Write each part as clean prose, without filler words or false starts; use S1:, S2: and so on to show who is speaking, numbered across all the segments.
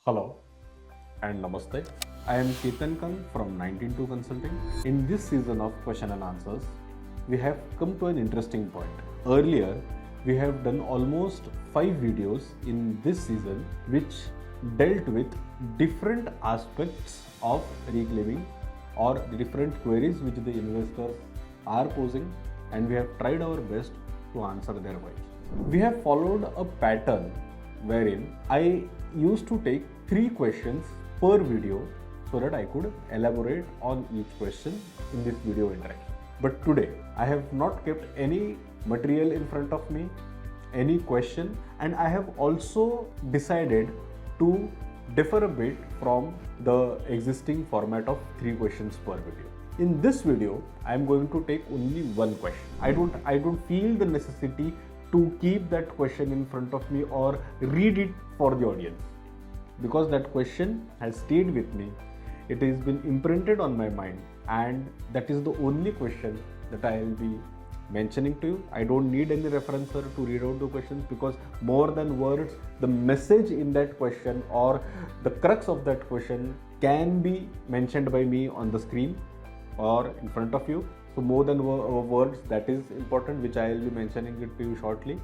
S1: Hello and Namaste. I am Ketan from NineteenTwo Consulting. In this season of question and answers, we have come to an interesting point. Earlier, we have done almost 5 videos in this season which dealt with different aspects of reclaiming or the different queries which the investors are posing, and we have tried our best to answer their queries. We have followed a pattern wherein I used to take 3 questions per video so that I could elaborate on each question in this video interaction. But today I have not kept any material in front of me, any question, and I have also decided to differ a bit from the existing format of 3 questions per video. In this video, I am going to take only one question. I don't feel the necessity to keep that question in front of me or read it for the audience, because that question has stayed with me. It has been imprinted on my mind, and that is the only question that I will be mentioning to you. I don't need any referencer to read out the questions, because more than words, the message in that question or the crux of that question can be mentioned by me on the screen or in front of you. So more than words, that is important, which I will be mentioning it to you shortly.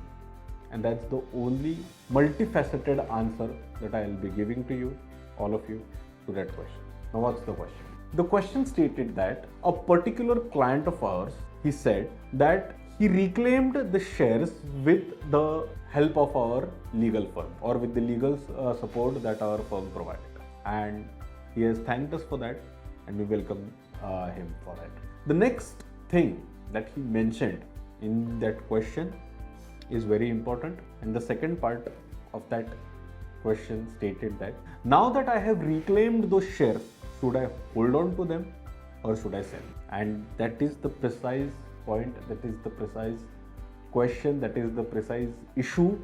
S1: And that's the only multifaceted answer that I will be giving to you, all of you, to that question. Now what's the question? The question stated that a particular client of ours, he said that he reclaimed the shares with the help of our legal firm or with the legal support that our firm provided. And he has thanked us for that, and we welcome him for that. The next thing that he mentioned in that question is very important, and the second part of that question stated that now that I have reclaimed those shares, should I hold on to them or should I sell? And that is the precise point, that is the precise question, that is the precise issue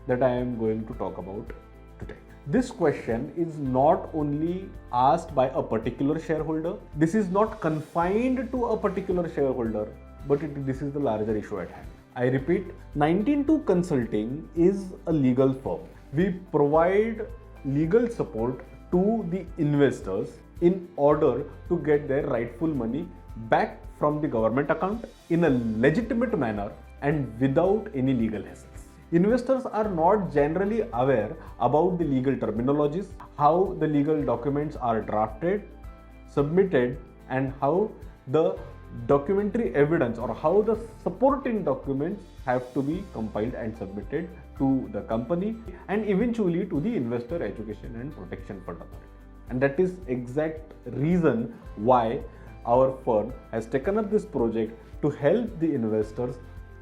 S1: that I am going to talk about today. This question is not only asked by a particular shareholder, this is not confined to a particular shareholder, but this is the larger issue at hand. I repeat, NineteenTwo Consulting is a legal firm. We provide legal support to the investors in order to get their rightful money back from the government account in a legitimate manner and without any legal hassles. Investors are not generally aware about the legal terminologies, how the legal documents are drafted, submitted, and how the documentary evidence or how the supporting documents have to be compiled and submitted to the company and eventually to the Investor Education and Protection Fund Authority. And that is exact reason why our firm has taken up this project to help the investors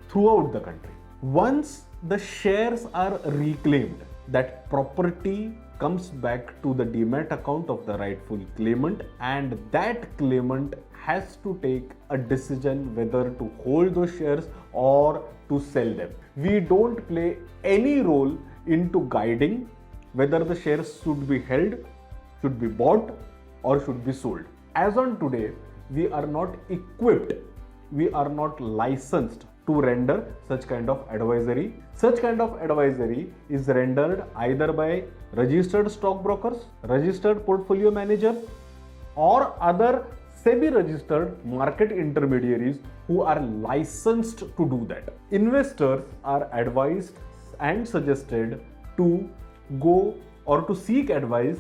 S1: throughout the country. Once the shares are reclaimed, that property comes back to the demat account of the rightful claimant, and that claimant has to take a decision whether to hold those shares or to sell them. We don't play any role into guiding whether the shares should be held, should be bought, or should be sold. As on today, we are not equipped, we are not licensed to render such kind of advisory. Such kind of advisory is rendered either by registered stockbrokers, registered portfolio managers, or other SEBI registered market intermediaries who are licensed to do that. Investors are advised and suggested to go or to seek advice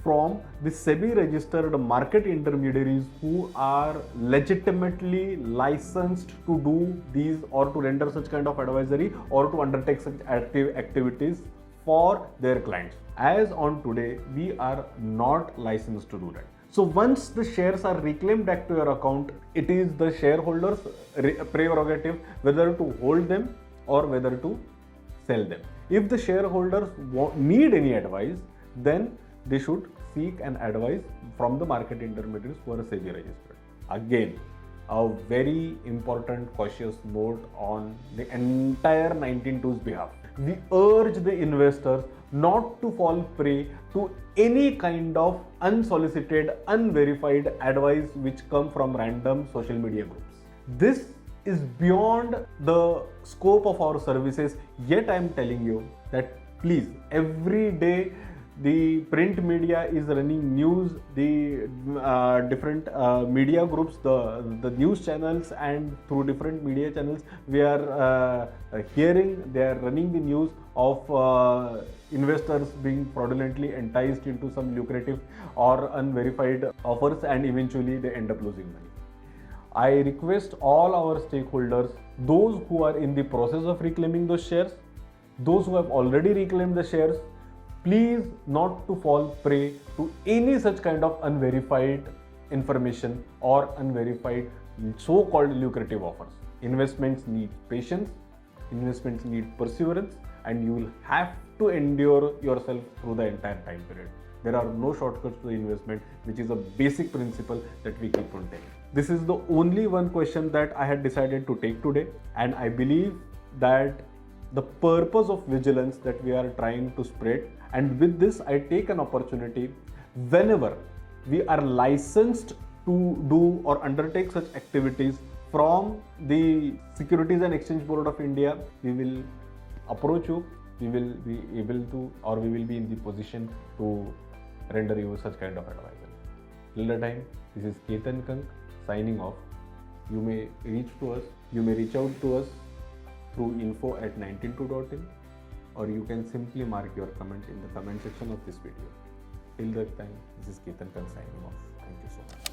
S1: from the SEBI registered market intermediaries who are legitimately licensed to do these or to render such kind of advisory or to undertake such activities for their clients. As on today, we are not licensed to do that. So once the shares are reclaimed back to your account, it is the shareholders' prerogative whether to hold them or whether to sell them. If the shareholders need any advice, then they should seek an advice from the market intermediaries who are SEBI registered. Again, a very important cautious note on the entire 19-2's behalf. We urge the investors not to fall prey to any kind of unsolicited, unverified advice which come from random social media groups. This is beyond the scope of our services, yet I am telling you that please, every day the print media is running news, the different media groups, the news channels, and through different media channels we are hearing they are running the news of investors being fraudulently enticed into some lucrative or unverified offers, and eventually they end up losing money. I request all our stakeholders, those who are in the process of reclaiming those shares, those who have already reclaimed the shares, please not to fall prey to any such kind of unverified information or unverified so-called lucrative offers. Investments need patience, investments need perseverance, and you will have to endure yourself through the entire time period. There are no shortcuts to the investment, which is a basic principle that we keep on telling. This is the only one question that I had decided to take today, and I believe that the purpose of vigilance that we are trying to spread, and with this I take an opportunity, whenever we are licensed to do or undertake such activities from the Securities and Exchange Board of India, we will approach you, we will be able to, or we will be in the position to render you such kind of advice. Till the time, this is Ketan Kank signing off. You may reach to us, you may reach out to us through info@NineteenTwo.in, or you can simply mark your comment in the comment section of this video. Till that time, this is Ketan Kank signing off. Thank you so much.